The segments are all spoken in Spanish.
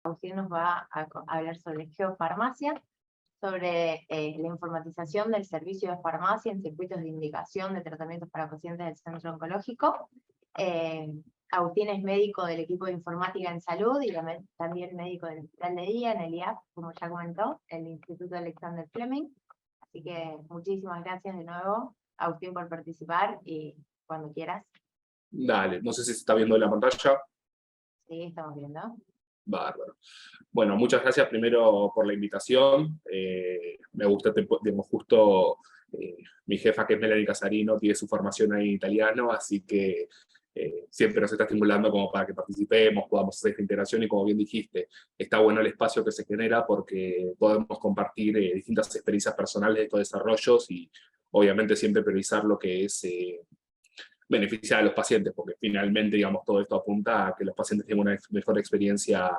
Agustín nos va a hablar sobre geofarmacia, sobre la informatización del servicio de farmacia en circuitos de indicación de tratamientos para pacientes del centro oncológico. Agustín es médico del equipo de informática en salud y también médico del hospital de día en el IAF, como ya comentó, el Instituto Alexander Fleming. Así que muchísimas gracias de nuevo, Agustín, por participar y cuando quieras. Dale, no sé si se está viendo en la pantalla. Sí, estamos viendo. Bárbaro. Bueno, muchas gracias primero por la invitación. Me gusta, digamos, justo mi jefa, que es Melanie Casarino, tiene su formación ahí en italiano, así que siempre nos está estimulando como para que participemos, podamos hacer esta integración, y como bien dijiste, está bueno el espacio que se genera porque podemos compartir distintas experiencias personales de estos desarrollos y obviamente siempre priorizar lo que es beneficiar a los pacientes, porque finalmente, digamos, todo esto apunta a que los pacientes tengan una mejor experiencia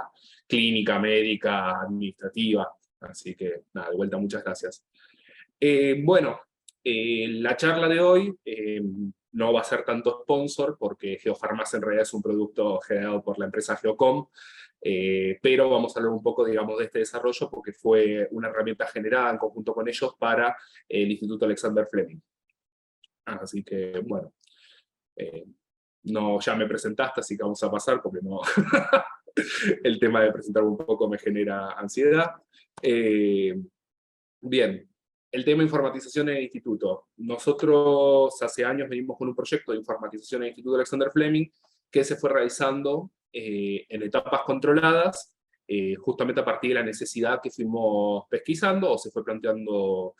clínica, médica, administrativa. Así que, nada, de vuelta, muchas gracias. Bueno, la charla de hoy no va a ser tanto sponsor, porque Geofarmacia en realidad es un producto generado por la empresa Geocom, pero vamos a hablar un poco, digamos, de este desarrollo, porque fue una herramienta generada en conjunto con ellos para el Instituto Alexander Fleming. Así que, bueno, no, ya me presentaste, así que vamos a pasar, porque no el tema de presentarme un poco me genera ansiedad. Bien, el tema de informatización en el instituto. Nosotros hace años venimos con un proyecto de informatización en el Instituto Alexander Fleming, que se fue realizando en etapas controladas, justamente a partir de la necesidad que fuimos pesquisando, o se fue planteando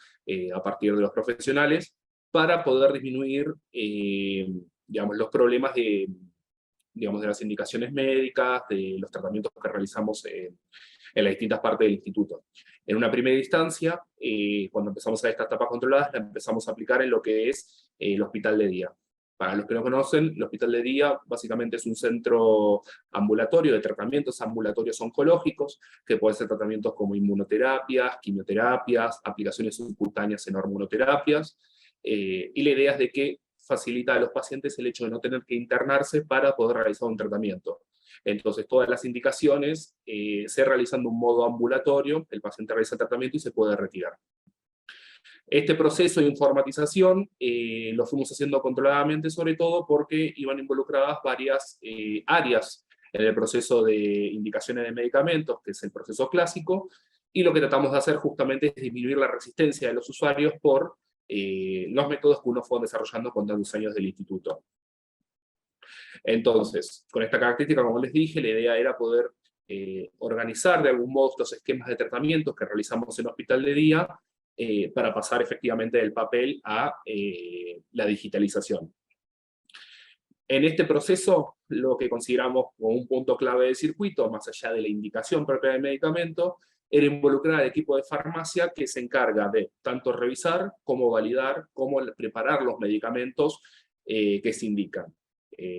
a partir de los profesionales, para poder disminuir digamos, los problemas digamos, de las indicaciones médicas, de los tratamientos que realizamos en las distintas partes del instituto. En una primera instancia, cuando empezamos a estas etapas controladas, la empezamos a aplicar en lo que es el hospital de día. Para los que no conocen, el hospital de día básicamente es un centro ambulatorio de tratamientos ambulatorios oncológicos, que pueden ser tratamientos como inmunoterapias, quimioterapias, aplicaciones subcutáneas en hormonoterapias, y la idea es de que facilita a los pacientes el hecho de no tener que internarse para poder realizar un tratamiento. Entonces, todas las indicaciones se realizan de un modo ambulatorio, el paciente realiza el tratamiento y se puede retirar. Este proceso de informatización lo fuimos haciendo controladamente, sobre todo porque iban involucradas varias áreas en el proceso de indicaciones de medicamentos, que es el proceso clásico, y lo que tratamos de hacer justamente es disminuir la resistencia de los usuarios por los métodos que uno fue desarrollando con tantos años del instituto. Entonces, con esta característica, como les dije, la idea era poder organizar de algún modo estos esquemas de tratamientos que realizamos en hospital de día para pasar efectivamente del papel a la digitalización. En este proceso, lo que consideramos como un punto clave del circuito, más allá de la indicación propia del medicamento, era involucrar al equipo de farmacia que se encarga de tanto revisar, como validar, como preparar los medicamentos que se indican.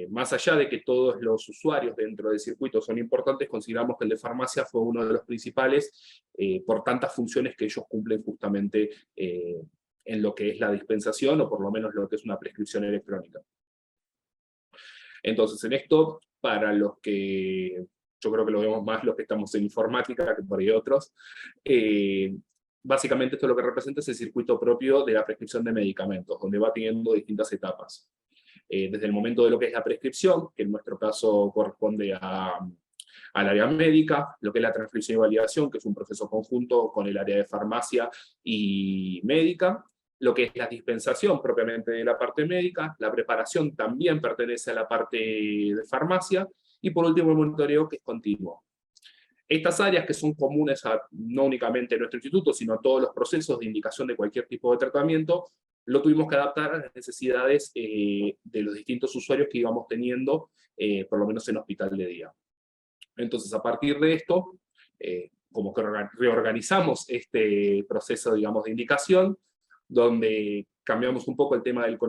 Más allá de que todos los usuarios dentro del circuito son importantes, consideramos que el de farmacia fue uno de los principales por tantas funciones que ellos cumplen justamente en lo que es la dispensación, o por lo menos lo que es una prescripción electrónica. Entonces, en esto, para los que, yo creo que lo vemos más los que estamos en informática que por ahí otros, básicamente esto lo que representa es el circuito propio de la prescripción de medicamentos, donde va teniendo distintas etapas. Desde el momento de lo que es la prescripción, que en nuestro caso corresponde al área médica, lo que es la transcripción y validación, que es un proceso conjunto con el área de farmacia y médica, lo que es la dispensación propiamente de la parte médica, la preparación también pertenece a la parte de farmacia, y por último el monitoreo, que es continuo. Estas áreas, que son comunes no únicamente a nuestro instituto, sino a todos los procesos de indicación de cualquier tipo de tratamiento, lo tuvimos que adaptar a las necesidades de los distintos usuarios que íbamos teniendo, por lo menos en hospital de día. Entonces, a partir de esto, como que reorganizamos este proceso, digamos, de indicación, donde cambiamos un poco el tema del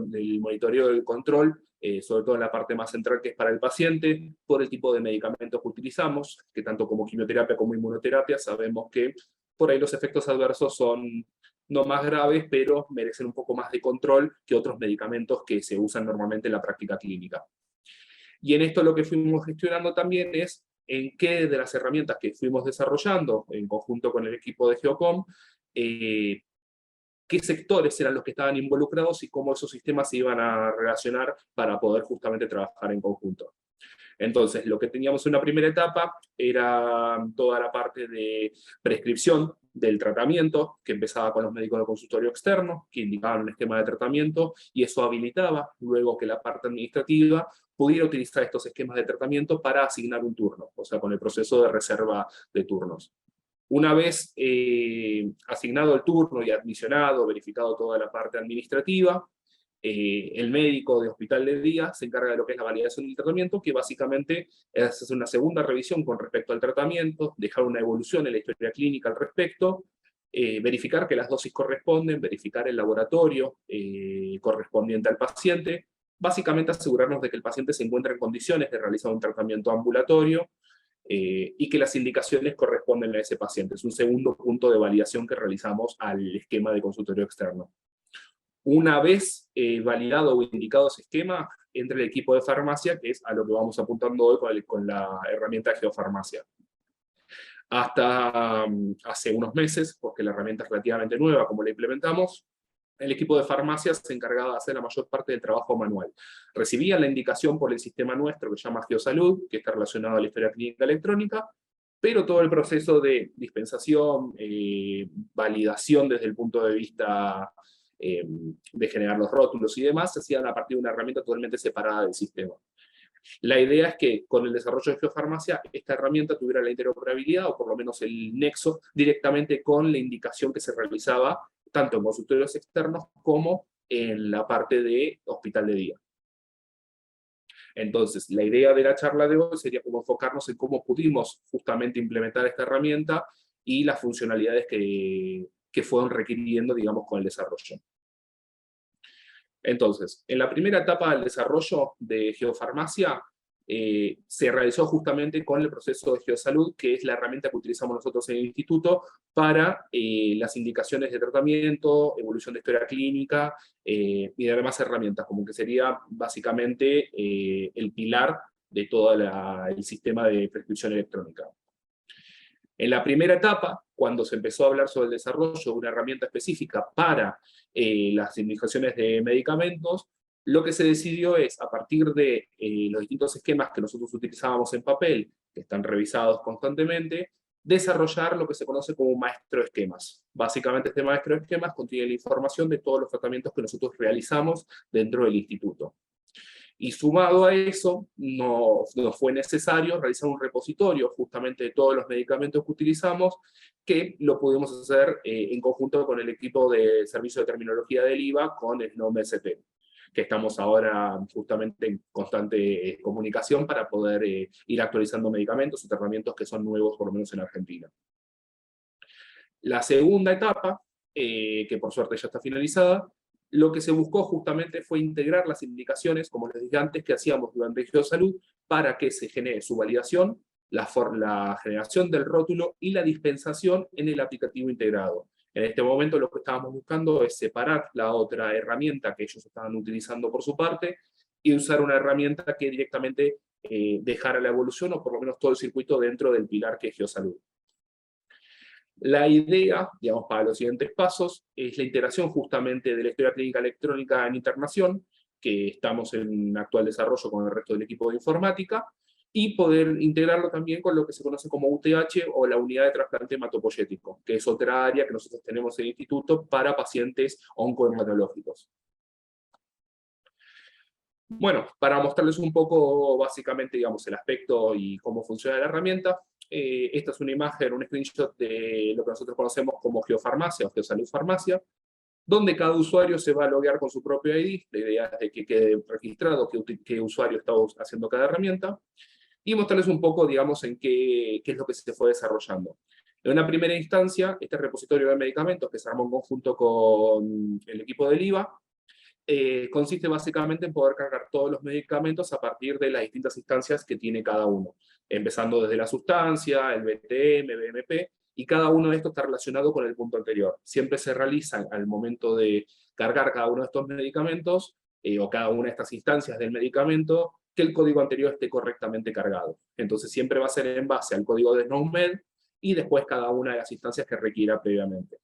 monitoreo del control, sobre todo en la parte más central, que es para el paciente, por el tipo de medicamentos que utilizamos, que tanto como quimioterapia como inmunoterapia, sabemos que por ahí los efectos adversos son no más graves, pero merecen un poco más de control que otros medicamentos que se usan normalmente en la práctica clínica. Y en esto lo que fuimos gestionando también es en qué de las herramientas que fuimos desarrollando en conjunto con el equipo de Geocom, qué sectores eran los que estaban involucrados y cómo esos sistemas se iban a relacionar para poder justamente trabajar en conjunto. Entonces, lo que teníamos en una primera etapa era toda la parte de prescripción del tratamiento, que empezaba con los médicos de consultorio externo, que indicaban un esquema de tratamiento, y eso habilitaba luego que la parte administrativa pudiera utilizar estos esquemas de tratamiento para asignar un turno, o sea, con el proceso de reserva de turnos. Una vez asignado el turno y admisionado, verificado toda la parte administrativa, el médico de hospital de día se encarga de lo que es la validación del tratamiento, que básicamente es hacer una segunda revisión con respecto al tratamiento, dejar una evolución en la historia clínica al respecto, verificar que las dosis corresponden, verificar el laboratorio correspondiente al paciente, básicamente asegurarnos de que el paciente se encuentra en condiciones de realizar un tratamiento ambulatorio, y que las indicaciones corresponden a ese paciente. Es un segundo punto de validación que realizamos al esquema de consultorio externo. Una vez validado o indicado ese esquema, entra el equipo de farmacia, que es a lo que vamos apuntando hoy con la herramienta de geofarmacia. Hasta hace unos meses, porque la herramienta es relativamente nueva, como la implementamos, el equipo de farmacia se encargaba de hacer la mayor parte del trabajo manual. Recibía la indicación por el sistema nuestro que se llama Geosalud, que está relacionado a la historia clínica electrónica, pero todo el proceso de dispensación, validación desde el punto de vista de generar los rótulos y demás, se hacían a partir de una herramienta totalmente separada del sistema. La idea es que con el desarrollo de geofarmacia, esta herramienta tuviera la interoperabilidad, o por lo menos el nexo, directamente con la indicación que se realizaba tanto en consultorios externos como en la parte de hospital de día. Entonces, la idea de la charla de hoy sería como enfocarnos en cómo pudimos justamente implementar esta herramienta y las funcionalidades que fueron requiriendo, digamos, con el desarrollo. Entonces, en la primera etapa del desarrollo de geofarmacia, se realizó justamente con el proceso de geosalud, que es la herramienta que utilizamos nosotros en el instituto para las indicaciones de tratamiento, evolución de historia clínica, y además herramientas, como que sería básicamente el pilar de todo el sistema de prescripción electrónica. En la primera etapa, cuando se empezó a hablar sobre el desarrollo de una herramienta específica para las indicaciones de medicamentos, lo que se decidió es, a partir de los distintos esquemas que nosotros utilizábamos en papel, que están revisados constantemente, desarrollar lo que se conoce como un maestro de esquemas. Básicamente este maestro de esquemas contiene la información de todos los tratamientos que nosotros realizamos dentro del instituto. Y sumado a eso, no fue necesario realizar un repositorio justamente de todos los medicamentos que utilizamos, que lo pudimos hacer en conjunto con el equipo de servicio de terminología del IVA, con el SNOM-SP, que estamos ahora justamente en constante comunicación para poder ir actualizando medicamentos y tratamientos que son nuevos, por lo menos en Argentina. La segunda etapa, que por suerte ya está finalizada, lo que se buscó justamente fue integrar las indicaciones, como les dije antes, que hacíamos durante Geosalud, para que se genere su validación, la generación del rótulo y la dispensación en el aplicativo integrado. En este momento lo que estábamos buscando es separar la otra herramienta que ellos estaban utilizando por su parte, y usar una herramienta que directamente dejara la evolución, o por lo menos todo el circuito dentro del pilar que es Geosalud. La idea, digamos, para los siguientes pasos, es la integración justamente de la historia clínica electrónica en internación, que estamos en actual desarrollo con el resto del equipo de informática, y poder integrarlo también con lo que se conoce como UTH, o la unidad de trasplante hematopoyético, que es otra área que nosotros tenemos en el instituto para pacientes oncohematológicos. Bueno, para mostrarles un poco, básicamente, digamos, el aspecto y cómo funciona la herramienta, esta es una imagen, un screenshot de lo que nosotros conocemos como geofarmacia o geosalud farmacia, donde cada usuario se va a loguear con su propio ID. La idea es de que quede registrado qué usuario está haciendo cada herramienta, y mostrarles un poco, digamos, en qué es lo que se fue desarrollando. En una primera instancia, este repositorio de medicamentos que se armó en conjunto con el equipo del IVA, consiste básicamente en poder cargar todos los medicamentos a partir de las distintas instancias que tiene cada uno, empezando desde la sustancia, el BTM, BMP, y cada uno de estos está relacionado con el punto anterior. Siempre se realizan al momento de cargar cada uno de estos medicamentos, o cada una de estas instancias del medicamento, que el código anterior esté correctamente cargado. Entonces siempre va a ser en base al código de SNOMED y después cada una de las instancias que requiera previamente.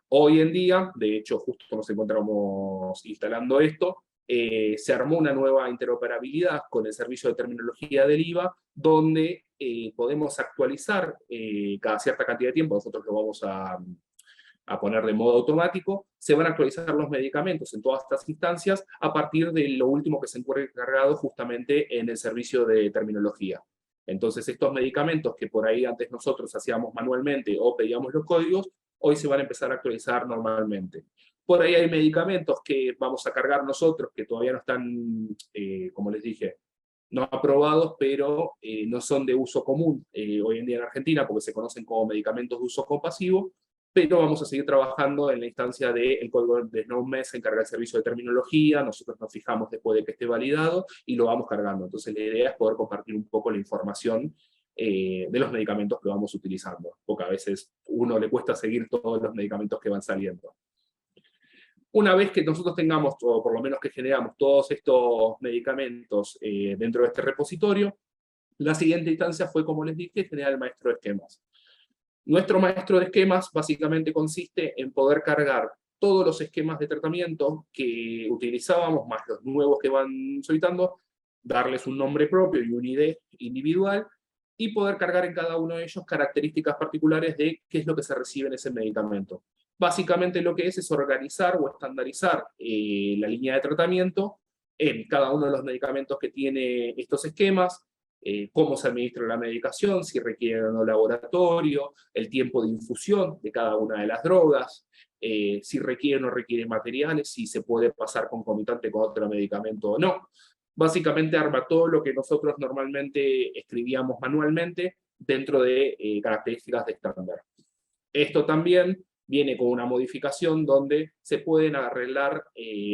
Hoy en día, de hecho justo nos encontramos instalando esto, se armó una nueva interoperabilidad con el servicio de terminología del IVA, donde podemos actualizar cada cierta cantidad de tiempo, nosotros lo vamos a poner de modo automático, se van a actualizar los medicamentos en todas estas instancias a partir de lo último que se encuentre cargado justamente en el servicio de terminología. Entonces estos medicamentos que por ahí antes nosotros hacíamos manualmente o pedíamos los códigos, hoy se van a empezar a actualizar normalmente. Por ahí hay medicamentos que vamos a cargar nosotros, que todavía no están, como les dije, no aprobados, pero no son de uso común hoy en día en Argentina, porque se conocen como medicamentos de uso compasivo, pero vamos a seguir trabajando en la instancia del código de SNOMED, se encarga el servicio de terminología, nosotros nos fijamos después de que esté validado y lo vamos cargando. Entonces la idea es poder compartir un poco la información de los medicamentos que vamos utilizando, porque a veces uno le cuesta seguir todos los medicamentos que van saliendo. Una vez que nosotros tengamos, o por lo menos que generamos todos estos medicamentos dentro de este repositorio, la siguiente instancia fue, como les dije, generar el maestro de esquemas. Nuestro maestro de esquemas básicamente consiste en poder cargar todos los esquemas de tratamiento que utilizábamos, más los nuevos que van solicitando, darles un nombre propio y un ID individual, y poder cargar en cada uno de ellos características particulares de qué es lo que se recibe en ese medicamento. Básicamente lo que es organizar o estandarizar la línea de tratamiento en cada uno de los medicamentos que tiene estos esquemas, cómo se administra la medicación, si requiere o no laboratorio, el tiempo de infusión de cada una de las drogas, si requiere o no requiere materiales, si se puede pasar concomitante con otro medicamento o no. Básicamente arma todo lo que nosotros normalmente escribíamos manualmente dentro de características de estándar. Esto también viene con una modificación donde se pueden arreglar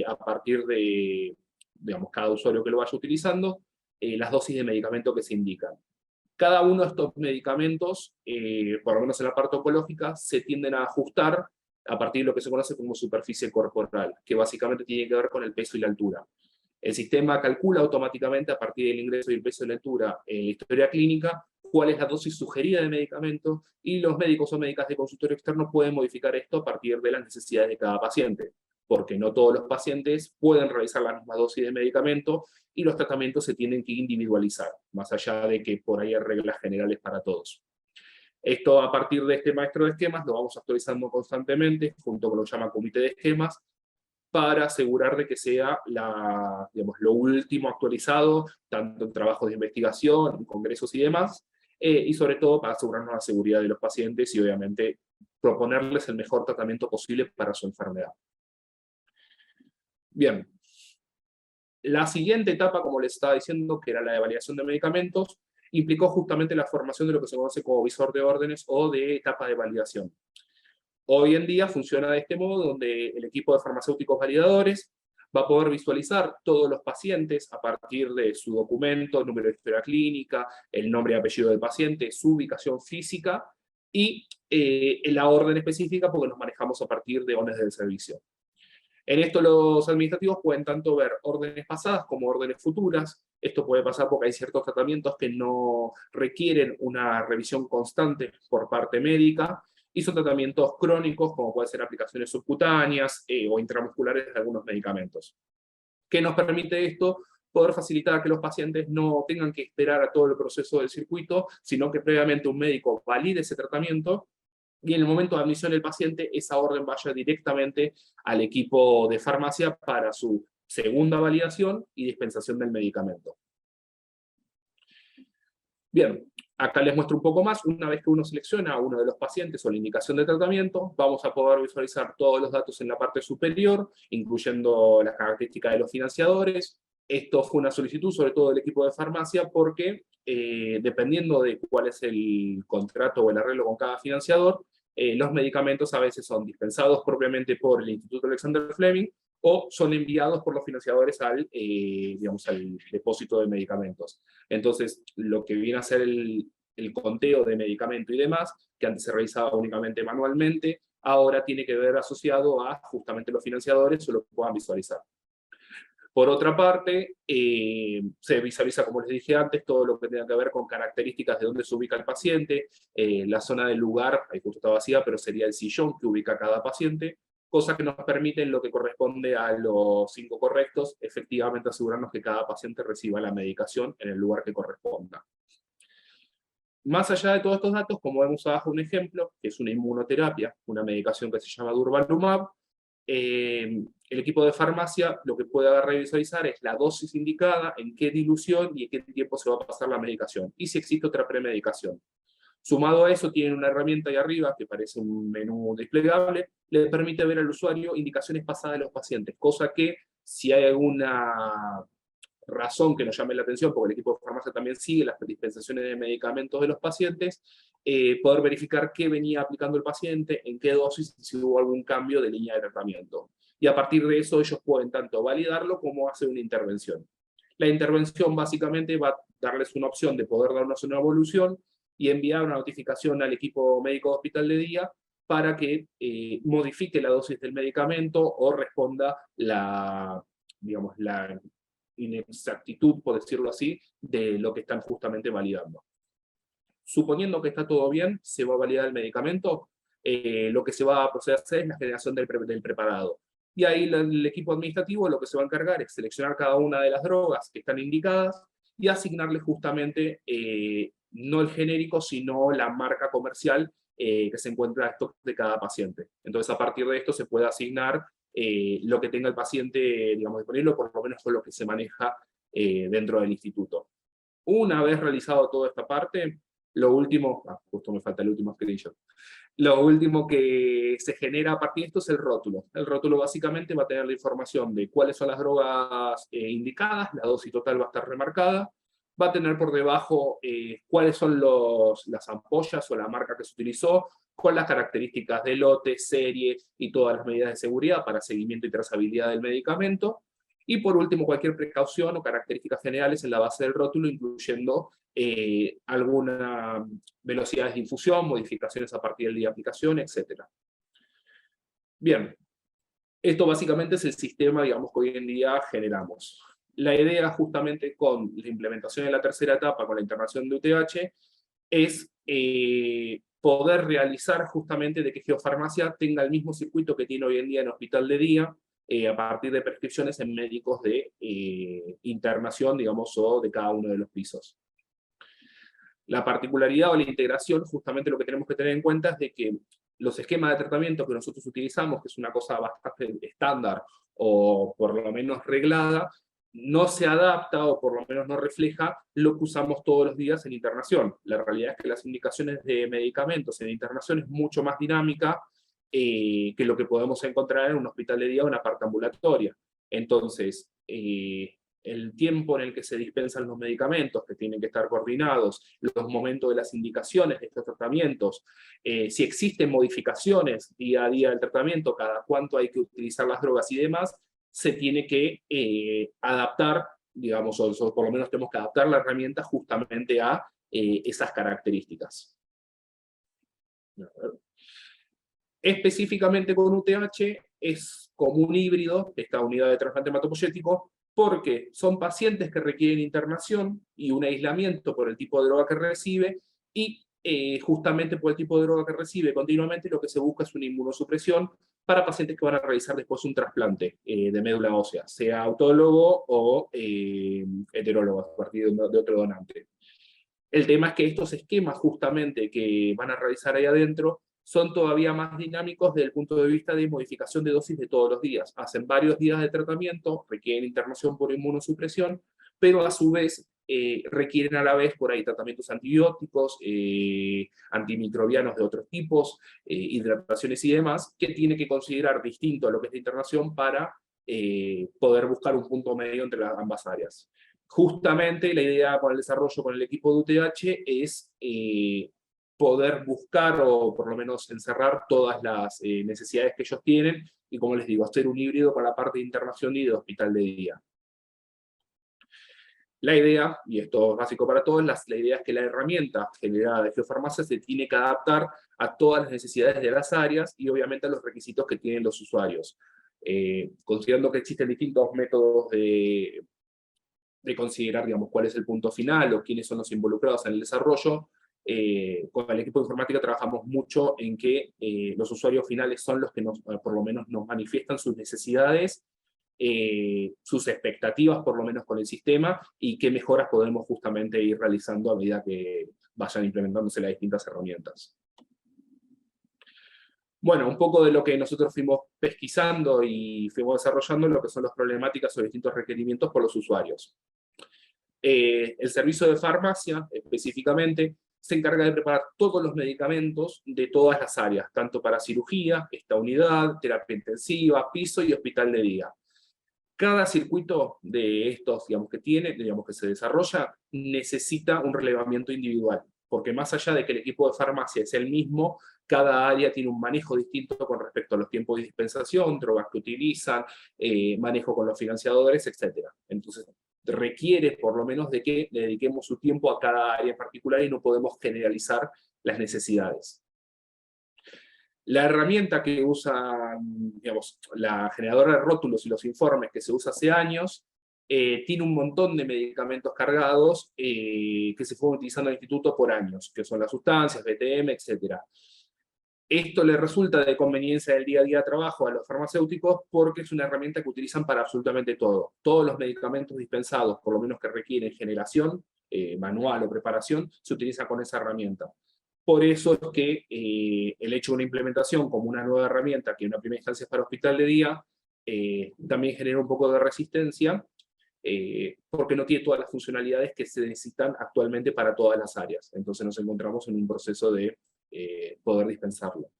a partir de, digamos, cada usuario que lo vaya utilizando, las dosis de medicamento que se indican. Cada uno de estos medicamentos, por lo menos en la parte oncológica, se tienden a ajustar a partir de lo que se conoce como superficie corporal, que básicamente tiene que ver con el peso y la altura. El sistema calcula automáticamente a partir del ingreso y el peso y la altura en la historia clínica cuál es la dosis sugerida de medicamento, y los médicos o médicas de consultorio externo pueden modificar esto a partir de las necesidades de cada paciente, porque no todos los pacientes pueden realizar la misma dosis de medicamento y los tratamientos se tienen que individualizar, más allá de que por ahí hay reglas generales para todos. Esto a partir de este maestro de esquemas lo vamos actualizando constantemente, junto con lo que se llama comité de esquemas, para asegurar de que sea digamos, lo último actualizado, tanto en trabajos de investigación, en congresos y demás, y sobre todo para asegurarnos la seguridad de los pacientes y obviamente proponerles el mejor tratamiento posible para su enfermedad. Bien, la siguiente etapa, como les estaba diciendo, que era la de validación de medicamentos, implicó justamente la formación de lo que se conoce como visor de órdenes o de etapa de validación. Hoy en día funciona de este modo, donde el equipo de farmacéuticos validadores va a poder visualizar todos los pacientes a partir de su documento, el número de historia clínica, el nombre y apellido del paciente, su ubicación física y la orden específica, porque nos manejamos a partir de órdenes del servicio. En esto los administrativos pueden tanto ver órdenes pasadas como órdenes futuras. Esto puede pasar porque hay ciertos tratamientos que no requieren una revisión constante por parte médica, y son tratamientos crónicos, como pueden ser aplicaciones subcutáneas o intramusculares de algunos medicamentos. ¿Qué nos permite esto? Poder facilitar que los pacientes no tengan que esperar a todo el proceso del circuito, sino que previamente un médico valide ese tratamiento, y en el momento de admisión del paciente, esa orden vaya directamente al equipo de farmacia para su segunda validación y dispensación del medicamento. Bien, acá les muestro un poco más. Una vez que uno selecciona a uno de los pacientes o la indicación de tratamiento, vamos a poder visualizar todos los datos en la parte superior, incluyendo las características de los financiadores. Esto fue una solicitud, sobre todo del equipo de farmacia, porque dependiendo de cuál es el contrato o el arreglo con cada financiador, los medicamentos a veces son dispensados propiamente por el Instituto Alexander Fleming, o son enviados por los financiadores digamos, al depósito de medicamentos. Entonces, lo que viene a ser el conteo de medicamento y demás, que antes se realizaba únicamente manualmente, ahora tiene que ver asociado a justamente los financiadores, o lo puedan visualizar. Por otra parte, se visualiza, como les dije antes, todo lo que tenga que ver con características de dónde se ubica el paciente, la zona del lugar, ahí justo está vacía, pero sería el sillón que ubica cada paciente, cosa que nos permite, en lo que corresponde a los 5 correctos, efectivamente asegurarnos que cada paciente reciba la medicación en el lugar que corresponda. Más allá de todos estos datos, como vemos abajo un ejemplo, que es una inmunoterapia, una medicación que se llama durvalumab, el equipo de farmacia lo que puede agarrar y visualizar es la dosis indicada, en qué dilución y en qué tiempo se va a pasar la medicación, y si existe otra premedicación. Sumado a eso, tienen una herramienta ahí arriba, que parece un menú desplegable, le permite ver al usuario indicaciones pasadas de los pacientes, cosa que si hay alguna razón que nos llame la atención, porque el equipo de farmacia también sigue las dispensaciones de medicamentos de los pacientes, poder verificar qué venía aplicando el paciente, en qué dosis, si hubo algún cambio de línea de tratamiento. Y a partir de eso ellos pueden tanto validarlo como hacer una intervención. La intervención básicamente va a darles una opción de poder darnos una evolución y enviar una notificación al equipo médico de hospital de día para que modifique la dosis del medicamento o responda la inexactitud, por decirlo así, de lo que están justamente validando. Suponiendo que está todo bien, se va a validar el medicamento, lo que se va a proceder a hacer es la generación del preparado. Y ahí el equipo administrativo lo que se va a encargar es seleccionar cada una de las drogas que están indicadas y asignarle justamente no el genérico, sino la marca comercial que se encuentra a stock de cada paciente. Entonces, a partir de esto se puede asignar lo que tenga el paciente, digamos, disponible, por lo menos con lo que se maneja dentro del instituto. Una vez realizado toda esta parte, lo último, justo me falta el último screenshot, lo último que se genera a partir de esto es el rótulo. El rótulo básicamente va a tener la información de cuáles son las drogas indicadas, la dosis total va a estar remarcada, va a tener por debajo cuáles son las ampollas o la marca que se utilizó, con las características de lote, serie y todas las medidas de seguridad para seguimiento y trazabilidad del medicamento. Y por último, cualquier precaución o características generales en la base del rótulo, incluyendo algunas velocidades de infusión, modificaciones a partir del día de aplicación, etc. Bien, esto básicamente es el sistema, digamos, que hoy en día generamos. La idea justamente con la implementación de la tercera etapa, con la internación de UTH, es poder realizar justamente de que Geofarmacia tenga el mismo circuito que tiene hoy en día en hospital de día, a partir de prescripciones en médicos de internación, digamos, o de cada uno de los pisos. La particularidad o la integración, justamente lo que tenemos que tener en cuenta es de que los esquemas de tratamiento que nosotros utilizamos, que es una cosa bastante estándar o por lo menos reglada, no se adapta o por lo menos no refleja lo que usamos todos los días en internación. La realidad es que las indicaciones de medicamentos en internación es mucho más dinámica que lo que podemos encontrar en un hospital de día o una parte ambulatoria. Entonces, el tiempo en el que se dispensan los medicamentos, que tienen que estar coordinados, los momentos de las indicaciones de estos tratamientos, si existen modificaciones día a día del tratamiento, cada cuánto hay que utilizar las drogas y demás, se tiene que adaptar, digamos, o por lo menos tenemos que adaptar la herramienta justamente a esas características. Específicamente con UTH es como un híbrido, esta unidad de trasplante hematopoyético, porque son pacientes que requieren internación y un aislamiento por el tipo de droga que recibe, y justamente por el tipo de droga que recibe continuamente lo que se busca es una inmunosupresión para pacientes que van a realizar después un trasplante de médula ósea, sea autólogo o heterólogo, a partir de otro donante. El tema es que estos esquemas justamente que van a realizar ahí adentro son todavía más dinámicos desde el punto de vista de modificación de dosis de todos los días. Hacen varios días de tratamiento, requieren internación por inmunosupresión, pero a su vez requieren a la vez por ahí tratamientos antibióticos, antimicrobianos de otros tipos, hidrataciones y demás, que tiene que considerar distinto a lo que es la internación para poder buscar un punto medio entre ambas áreas. Justamente la idea con el desarrollo con el equipo de UTH es poder buscar o por lo menos encerrar todas las necesidades que ellos tienen y, como les digo, hacer un híbrido para la parte de internación y de hospital de día. La idea, y esto es básico para todos, la idea es que la herramienta generada de Geofarmacia se tiene que adaptar a todas las necesidades de las áreas y obviamente a los requisitos que tienen los usuarios. Considerando que existen distintos métodos de considerar, digamos, cuál es el punto final o quiénes son los involucrados en el desarrollo, con el equipo de informática trabajamos mucho en que los usuarios finales son los que por lo menos nos manifiestan sus necesidades, sus expectativas por lo menos con el sistema, y qué mejoras podemos justamente ir realizando a medida que vayan implementándose las distintas herramientas. Bueno, un poco de lo que nosotros fuimos pesquisando y fuimos desarrollando lo que son las problemáticas o distintos requerimientos por los usuarios. El servicio de farmacia, específicamente, se encarga de preparar todos los medicamentos de todas las áreas, tanto para cirugía, esta unidad, terapia intensiva, piso y hospital de día. Cada circuito de estos, digamos, que se desarrolla, necesita un relevamiento individual, porque más allá de que el equipo de farmacia es el mismo, cada área tiene un manejo distinto con respecto a los tiempos de dispensación, drogas que utilizan, manejo con los financiadores, etc. Entonces, requiere por lo menos de que le dediquemos su tiempo a cada área en particular y no podemos generalizar las necesidades. La herramienta que usa, digamos, la generadora de rótulos y los informes que se usa hace años, tiene un montón de medicamentos cargados que se fueron utilizando en el instituto por años, que son las sustancias, BTM, etc. Esto le resulta de conveniencia del día a día de trabajo a los farmacéuticos porque es una herramienta que utilizan para absolutamente todo. Todos los medicamentos dispensados, por lo menos que requieren generación, manual o preparación, se utilizan con esa herramienta. Por eso es que el hecho de una implementación como una nueva herramienta, que en una primera instancia es para hospital de día, también genera un poco de resistencia, porque no tiene todas las funcionalidades que se necesitan actualmente para todas las áreas. Entonces nos encontramos en un proceso de poder dispensarlo.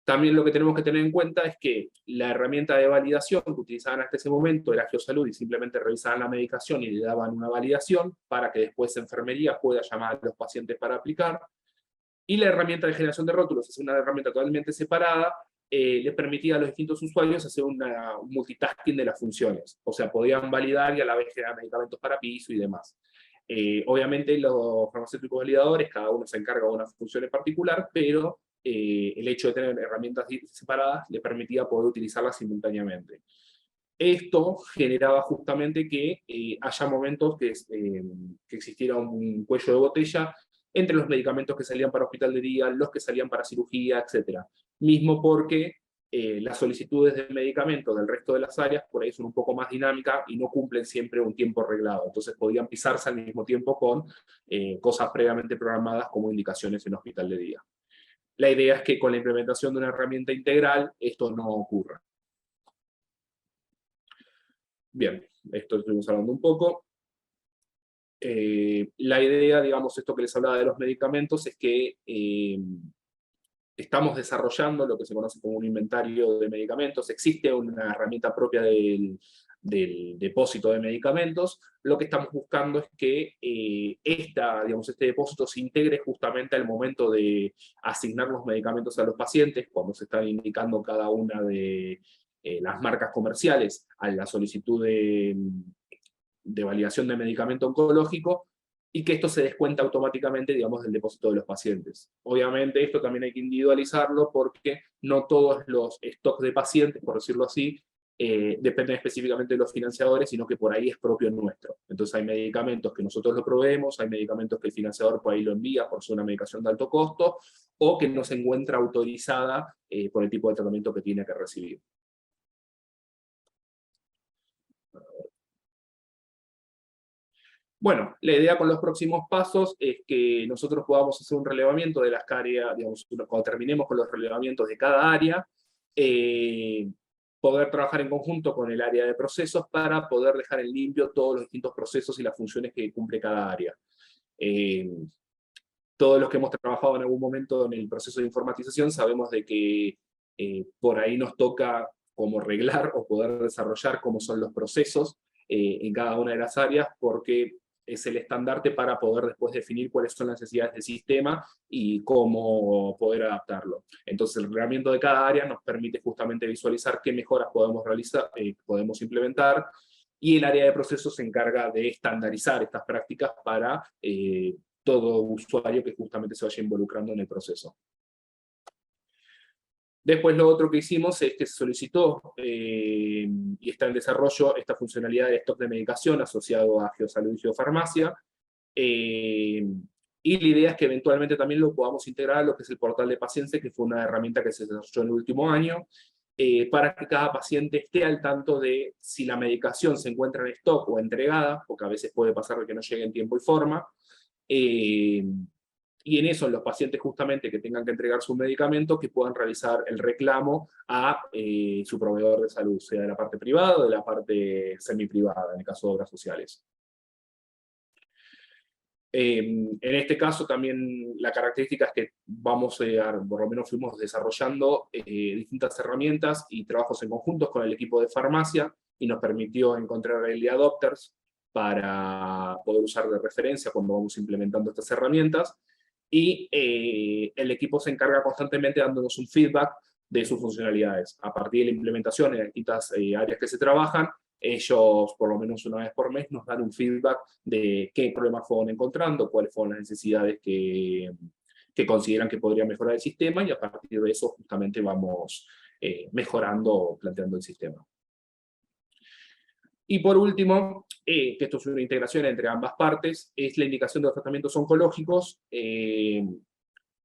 También lo que tenemos que tener en cuenta es que la herramienta de validación que utilizaban hasta ese momento era Geosalud, y simplemente revisaban la medicación y le daban una validación para que después enfermería pueda llamar a los pacientes para aplicar. Y la herramienta de generación de rótulos es una herramienta totalmente separada, les permitía a los distintos usuarios hacer un multitasking de las funciones. O sea, podían validar y a la vez generar medicamentos para piso y demás. Obviamente los farmacéuticos validadores, cada uno se encarga de una función en particular, pero el hecho de tener herramientas separadas le permitía poder utilizarlas simultáneamente. Esto generaba justamente que haya momentos que existiera un cuello de botella entre los medicamentos que salían para hospital de día, los que salían para cirugía, etc. Mismo porque las solicitudes de medicamentos del resto de las áreas por ahí son un poco más dinámicas y no cumplen siempre un tiempo reglado. Entonces podían pisarse al mismo tiempo con cosas previamente programadas como indicaciones en hospital de día. La idea es que con la implementación de una herramienta integral esto no ocurra. Bien, esto estuvimos hablando un poco. La idea, digamos, esto que les hablaba de los medicamentos, es que estamos desarrollando lo que se conoce como un inventario de medicamentos. Existe una herramienta propia del depósito de medicamentos. Lo que estamos buscando es que este depósito se integre justamente al momento de asignar los medicamentos a los pacientes, cuando se están indicando cada una de las marcas comerciales a la solicitud de validación de medicamento oncológico, y que esto se descuenta automáticamente, digamos, del depósito de los pacientes. Obviamente esto también hay que individualizarlo porque no todos los stocks de pacientes, por decirlo así, dependen específicamente de los financiadores, sino que por ahí es propio nuestro. Entonces hay medicamentos que nosotros lo proveemos, hay medicamentos que el financiador por ahí lo envía por ser una medicación de alto costo, o que no se encuentra autorizada por el tipo de tratamiento que tiene que recibir. Bueno, la idea con los próximos pasos es que nosotros podamos hacer un relevamiento de las áreas, digamos, cuando terminemos con los relevamientos de cada área, poder trabajar en conjunto con el área de procesos para poder dejar en limpio todos los distintos procesos y las funciones que cumple cada área. Todos los que hemos trabajado en algún momento en el proceso de informatización sabemos de que por ahí nos toca como arreglar o poder desarrollar cómo son los procesos en cada una de las áreas, porque es el estandarte para poder después definir cuáles son las necesidades del sistema y cómo poder adaptarlo. Entonces el reglamento de cada área nos permite justamente visualizar qué mejoras podemos realizar, podemos implementar, y el área de procesos se encarga de estandarizar estas prácticas para todo usuario que justamente se vaya involucrando en el proceso. Después lo otro que hicimos es que se solicitó y está en desarrollo esta funcionalidad de stock de medicación asociado a Geosalud y Geofarmacia. Y la idea es que eventualmente también lo podamos integrar a lo que es el portal de pacientes, que fue una herramienta que se desarrolló en el último año, para que cada paciente esté al tanto de si la medicación se encuentra en stock o entregada, porque a veces puede pasar que no llegue en tiempo y forma. Y en eso, los pacientes justamente que tengan que entregar su medicamento, que puedan realizar el reclamo a su proveedor de salud, sea de la parte privada o de la parte semiprivada, en el caso de obras sociales. En este caso también la característica es que vamos por lo menos fuimos desarrollando distintas herramientas y trabajos en conjuntos con el equipo de farmacia, y nos permitió encontrar early adopters para poder usar de referencia cuando vamos implementando estas herramientas. Y el equipo se encarga constantemente dándonos un feedback de sus funcionalidades. A partir de la implementación en distintas áreas que se trabajan, ellos por lo menos una vez por mes nos dan un feedback de qué problemas fueron encontrando, cuáles fueron las necesidades que consideran que podría mejorar el sistema, y a partir de eso justamente vamos mejorando o planteando el sistema. Y por último, que esto es una integración entre ambas partes, es la indicación de los tratamientos oncológicos.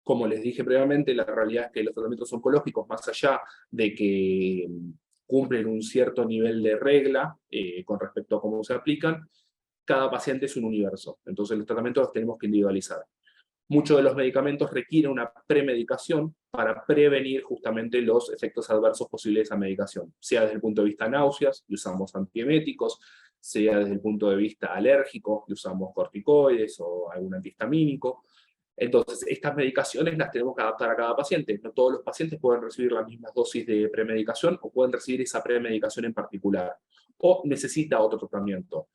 Como les dije previamente, la realidad es que los tratamientos oncológicos, más allá de que cumplen un cierto nivel de regla con respecto a cómo se aplican, cada paciente es un universo. Entonces los tratamientos los tenemos que individualizar. Muchos de los medicamentos requieren una premedicación para prevenir justamente los efectos adversos posibles de esa medicación, sea desde el punto de vista náuseas, y usamos antieméticos, sea desde el punto de vista alérgico, y usamos corticoides o algún antihistamínico. Entonces, estas medicaciones las tenemos que adaptar a cada paciente. No todos los pacientes pueden recibir las mismas dosis de premedicación, o pueden recibir esa premedicación en particular, o necesita otro tratamiento.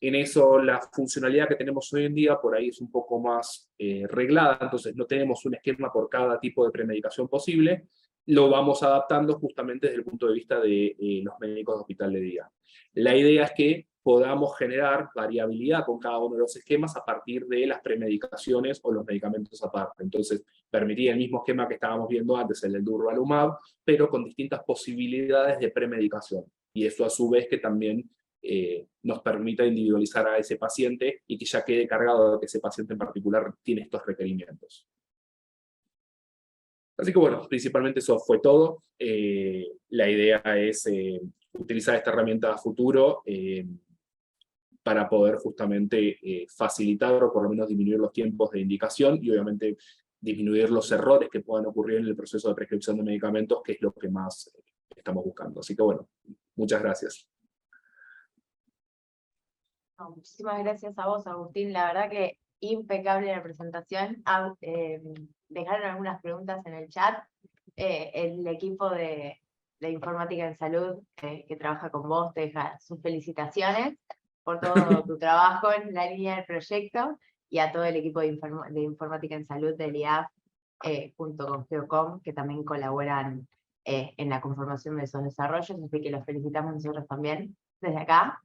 En eso, la funcionalidad que tenemos hoy en día por ahí es un poco más reglada, entonces no tenemos un esquema por cada tipo de premedicación posible, lo vamos adaptando justamente desde el punto de vista de los médicos de hospital de día. La idea es que podamos generar variabilidad con cada uno de los esquemas a partir de las premedicaciones o los medicamentos aparte. Entonces, permitiría el mismo esquema que estábamos viendo antes, el del durvalumab, pero con distintas posibilidades de premedicación. Y eso a su vez que también nos permita individualizar a ese paciente y que ya quede cargado de que ese paciente en particular tiene estos requerimientos. Así que bueno, principalmente eso fue todo. La idea es utilizar esta herramienta a futuro para poder justamente facilitar o por lo menos disminuir los tiempos de indicación y obviamente disminuir los errores que puedan ocurrir en el proceso de prescripción de medicamentos, que es lo que más estamos buscando. Así que bueno, muchas gracias. No, muchísimas gracias a vos, Agustín. La verdad que impecable la presentación. Dejaron algunas preguntas en el chat. El equipo de Informática en Salud que trabaja con vos te deja sus felicitaciones por todo tu trabajo en la línea del proyecto, y a todo el equipo de Informática en Salud del IAF junto con Geocom, que también colaboran en la conformación de esos desarrollos, así que los felicitamos nosotros también desde acá.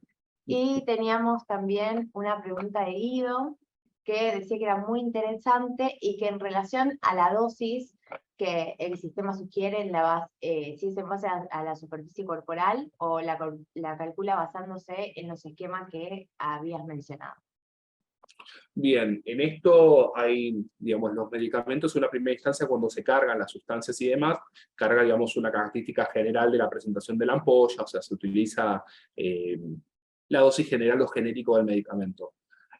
Y teníamos también una pregunta de Guido, que decía que era muy interesante y que en relación a la dosis que el sistema sugiere, si es en base a la superficie corporal o la calcula basándose en los esquemas que habías mencionado. Bien, en esto hay, digamos, los medicamentos en una primera instancia cuando se cargan las sustancias y demás, carga, digamos, una característica general de la presentación de la ampolla, o sea, se utiliza la dosis general o genérico del medicamento.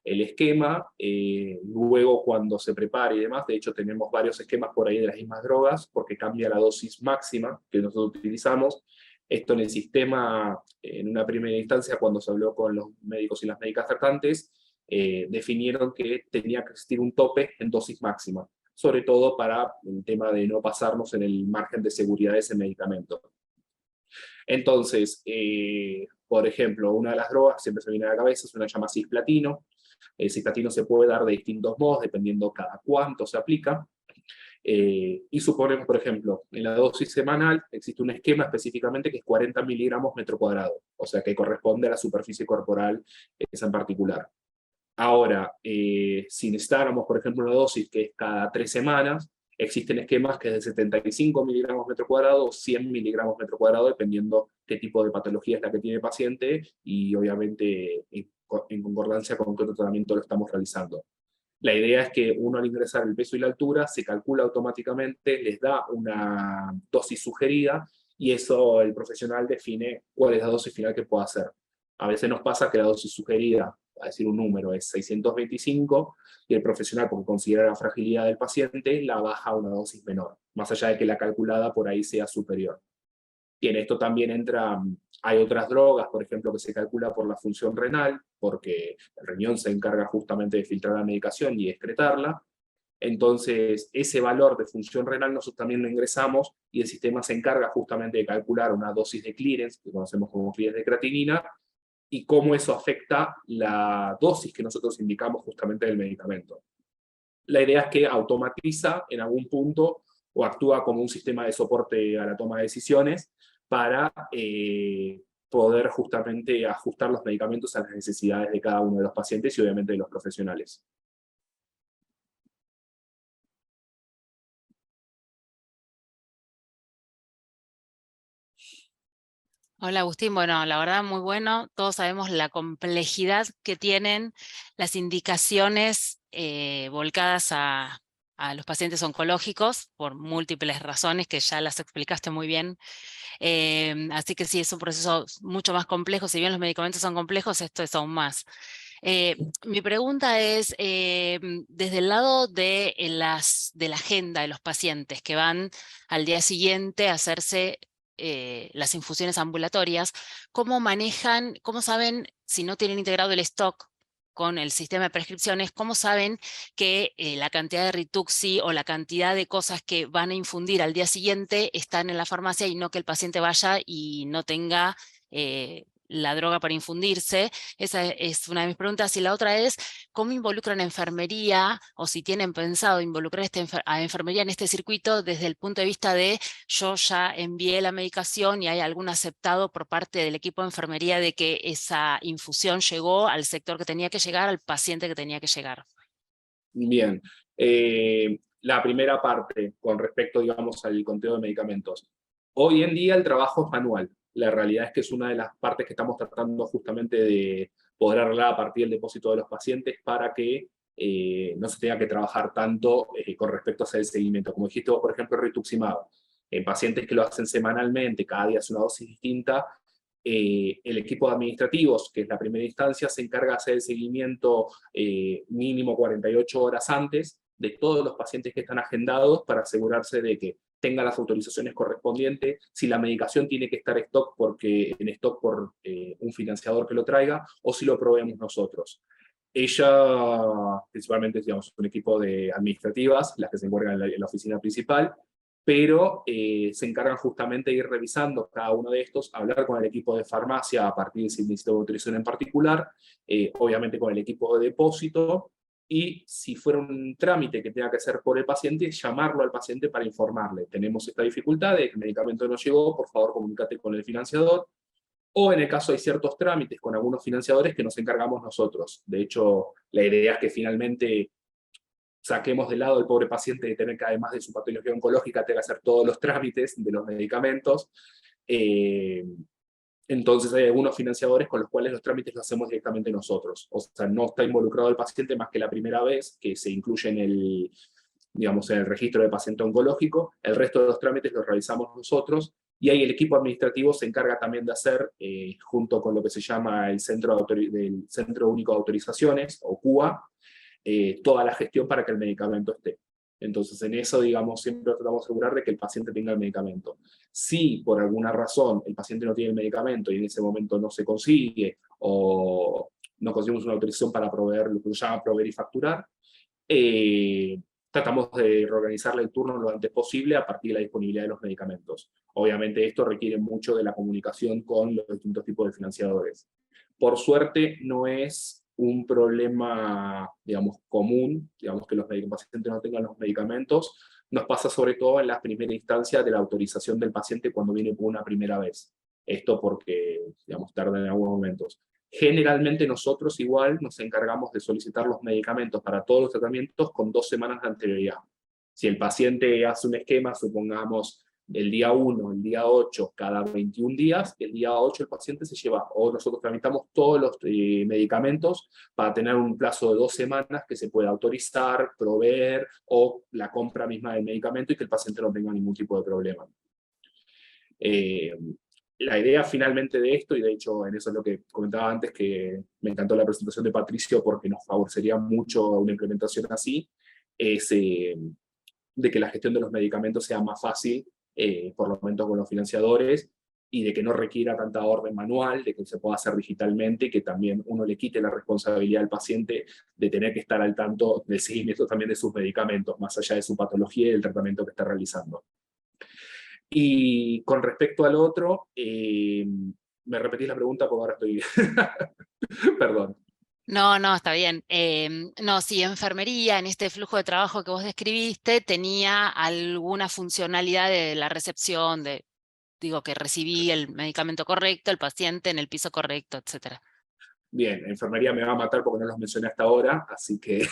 El esquema, luego cuando se prepara y demás, de hecho tenemos varios esquemas por ahí de las mismas drogas, porque cambia la dosis máxima que nosotros utilizamos. Esto en el sistema, en una primera instancia, cuando se habló con los médicos y las médicas tratantes, definieron que tenía que existir un tope en dosis máxima, sobre todo para el tema de no pasarnos en el margen de seguridad de ese medicamento. Entonces, por ejemplo, una de las drogas, siempre se viene a la cabeza, es una que se llama cisplatino. El cisplatino se puede dar de distintos modos, dependiendo cada cuánto se aplica. Y suponemos, por ejemplo, en la dosis semanal existe un esquema específicamente que es 40 miligramos metro cuadrado, o sea que corresponde a la superficie corporal esa en particular. Ahora, si necesitáramos, por ejemplo, una dosis que es cada 3 semanas, Existen esquemas que es de 75 miligramos metro cuadrado o 100 miligramos metro cuadrado, dependiendo qué tipo de patología es la que tiene el paciente y obviamente en concordancia con qué otro tratamiento lo estamos realizando. La idea es que uno al ingresar el peso y la altura se calcula automáticamente, les da una dosis sugerida y eso el profesional define cuál es la dosis final que puede hacer. A veces nos pasa que la dosis sugerida, a decir un número, es 625 y el profesional, porque considera la fragilidad del paciente, la baja a una dosis menor, más allá de que la calculada por ahí sea superior. Y en esto también entra, hay otras drogas, por ejemplo, que se calcula por la función renal, porque el riñón se encarga justamente de filtrar la medicación y excretarla. Entonces, ese valor de función renal nosotros también lo ingresamos y el sistema se encarga justamente de calcular una dosis de clearance, que conocemos como clearance de creatinina, y cómo eso afecta la dosis que nosotros indicamos justamente del medicamento. La idea es que automatiza en algún punto o actúa como un sistema de soporte a la toma de decisiones para poder justamente ajustar los medicamentos a las necesidades de cada uno de los pacientes y obviamente de los profesionales. Hola Agustín, bueno, la verdad muy bueno. Todos sabemos la complejidad que tienen las indicaciones volcadas a los pacientes oncológicos por múltiples razones que ya las explicaste muy bien. Así que sí, es un proceso mucho más complejo. Si bien los medicamentos son complejos, esto es aún más. Mi pregunta es, desde el lado de la agenda de los pacientes que van al día siguiente a hacerse las infusiones ambulatorias, ¿cómo manejan, cómo saben si no tienen integrado el stock con el sistema de prescripciones, cómo saben que la cantidad de Rituxi o la cantidad de cosas que van a infundir al día siguiente están en la farmacia y no que el paciente vaya y no tenga la droga para infundirse? Esa es una de mis preguntas. Y la otra es, ¿cómo involucran a enfermería o si tienen pensado involucrar a enfermería en este circuito desde el punto de vista de yo ya envié la medicación y hay algún aceptado por parte del equipo de enfermería de que esa infusión llegó al sector que tenía que llegar, al paciente que tenía que llegar? Bien. La primera parte, con respecto, digamos, al conteo de medicamentos. Hoy en día el trabajo es manual. La realidad es que es una de las partes que estamos tratando justamente de poder arreglar a partir del depósito de los pacientes para que no se tenga que trabajar tanto con respecto a hacer el seguimiento. Como dijiste vos, por ejemplo, rituximab. En pacientes que lo hacen semanalmente, cada día es una dosis distinta, el equipo de administrativos, que es la primera instancia, se encarga de hacer el seguimiento mínimo 48 horas antes de todos los pacientes que están agendados para asegurarse de que tenga las autorizaciones correspondientes, si la medicación tiene que estar en stock por un financiador que lo traiga, o si lo proveemos nosotros. Ella, principalmente, digamos, un equipo de administrativas, las que se encuentran en la oficina principal, pero se encargan justamente de ir revisando cada uno de estos, hablar con el equipo de farmacia a partir de si necesita autorización en particular, obviamente con el equipo de depósito, y si fuera un trámite que tenga que hacer por el paciente, llamarlo al paciente para informarle, tenemos esta dificultad, el medicamento no llegó, por favor comunícate con el financiador, o en el caso hay ciertos trámites con algunos financiadores que nos encargamos nosotros. De hecho, la idea es que finalmente saquemos de lado al pobre paciente de tener que, además de su patología oncológica, tenga que hacer todos los trámites de los medicamentos. Entonces hay algunos financiadores con los cuales los trámites los hacemos directamente nosotros. O sea, no está involucrado el paciente más que la primera vez que se incluye en el, digamos, en el registro de paciente oncológico. El resto de los trámites los realizamos nosotros. Y ahí el equipo administrativo se encarga también de hacer, junto con lo que se llama el del Centro Único de Autorizaciones, o CUA, toda la gestión para que el medicamento esté. Entonces, en eso, digamos, siempre tratamos de asegurar de que el paciente tenga el medicamento. Si por alguna razón el paciente no tiene el medicamento y en ese momento no se consigue, o no conseguimos una autorización para proveer, lo que se llama proveer y facturar, tratamos de reorganizarle el turno lo antes posible a partir de la disponibilidad de los medicamentos. Obviamente esto requiere mucho de la comunicación con los distintos tipos de financiadores. Por suerte no es un problema, digamos, común, digamos, que los pacientes no tengan los medicamentos. Nos pasa sobre todo en la primera instancia de la autorización del paciente cuando viene por una primera vez. Esto porque, digamos, tarda en algunos momentos. Generalmente nosotros igual nos encargamos de solicitar los medicamentos para todos los tratamientos con 2 semanas de anterioridad. Si el paciente hace un esquema, supongamos, el día 1, el día 8, cada 21 días, el día 8 el paciente se lleva, o nosotros tramitamos todos los medicamentos para tener un plazo de 2 semanas que se pueda autorizar, proveer, o la compra misma del medicamento y que el paciente no tenga ningún tipo de problema. La idea finalmente de esto, y de hecho en eso es lo que comentaba antes, que me encantó la presentación de Patricio porque nos favorecería mucho una implementación así, es de que la gestión de los medicamentos sea más fácil, por lo menos con los financiadores, y de que no requiera tanta orden manual, de que se pueda hacer digitalmente, y que también uno le quite la responsabilidad al paciente de tener que estar al tanto del seguimiento también de sus medicamentos, más allá de su patología y el tratamiento que está realizando. Y con respecto al otro, me repetís la pregunta porque ahora estoy... Perdón. No, no, está bien. No, sí, enfermería, en este flujo de trabajo que vos describiste, tenía alguna funcionalidad de la recepción, digo, que recibí el medicamento correcto, el paciente en el piso correcto, etc. Bien, enfermería me va a matar porque no los mencioné hasta ahora, así que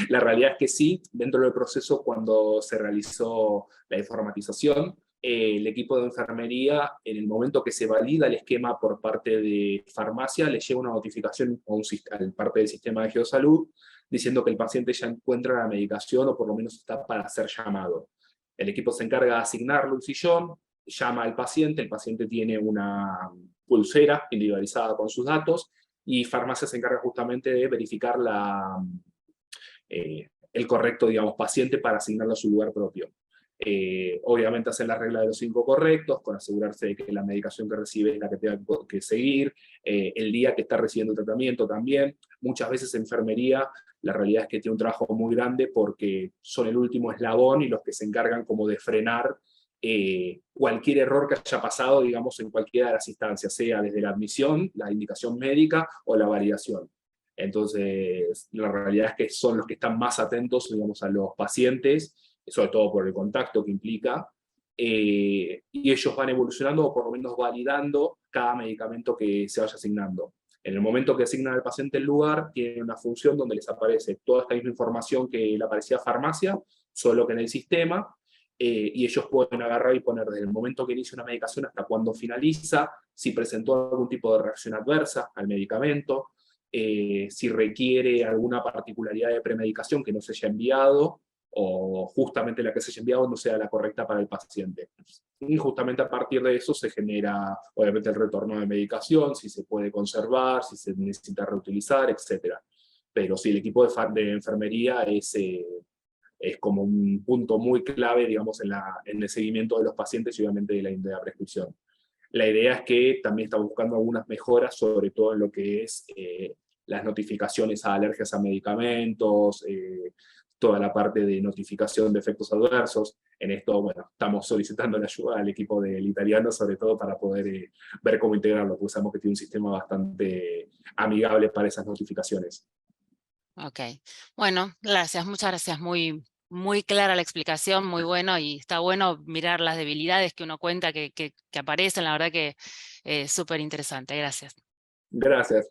la realidad es que sí, dentro del proceso cuando se realizó la informatización, el equipo de enfermería, en el momento que se valida el esquema por parte de farmacia, le llega una notificación al parte del sistema de Geosalud, diciendo que el paciente ya encuentra la medicación o por lo menos está para ser llamado. El equipo se encarga de asignarle un sillón, llama al paciente, el paciente tiene una pulsera individualizada con sus datos, y farmacia se encarga justamente de verificar el correcto, digamos, paciente para asignarlo a su lugar propio. Obviamente hacen la regla de los 5 correctos, con asegurarse de que la medicación que recibe es la que tenga que seguir, el día que está recibiendo el tratamiento también. Muchas veces enfermería, la realidad es que tiene un trabajo muy grande porque son el último eslabón y los que se encargan como de frenar cualquier error que haya pasado, digamos, en cualquiera de las instancias, sea desde la admisión, la indicación médica o la validación. Entonces, la realidad es que son los que están más atentos, digamos, a los pacientes, sobre todo por el contacto que implica, y ellos van evolucionando o por lo menos validando cada medicamento que se vaya asignando. En el momento que asignan al paciente el lugar, tienen una función donde les aparece toda esta misma información que le aparecía a farmacia, solo que en el sistema, y ellos pueden agarrar y poner desde el momento que inicia una medicación hasta cuando finaliza, si presentó algún tipo de reacción adversa al medicamento, si requiere alguna particularidad de premedicación que no se haya enviado, o justamente la que se haya enviado no sea la correcta para el paciente. Y justamente a partir de eso se genera, obviamente, el retorno de medicación, si se puede conservar, si se necesita reutilizar, etc. Pero sí, el equipo de enfermería es como un punto muy clave, digamos, en el seguimiento de los pacientes y obviamente de la prescripción. La idea es que también está buscando algunas mejoras, sobre todo en lo que es las notificaciones a alergias a medicamentos, toda la parte de notificación de efectos adversos. En esto, bueno, estamos solicitando la ayuda al equipo del italiano, sobre todo para poder ver cómo integrarlo, porque sabemos que tiene un sistema bastante amigable para esas notificaciones. Ok, bueno, gracias, muchas gracias, muy clara la explicación, muy bueno, y está bueno mirar las debilidades que uno cuenta que aparecen, la verdad que es súper interesante, gracias. Gracias.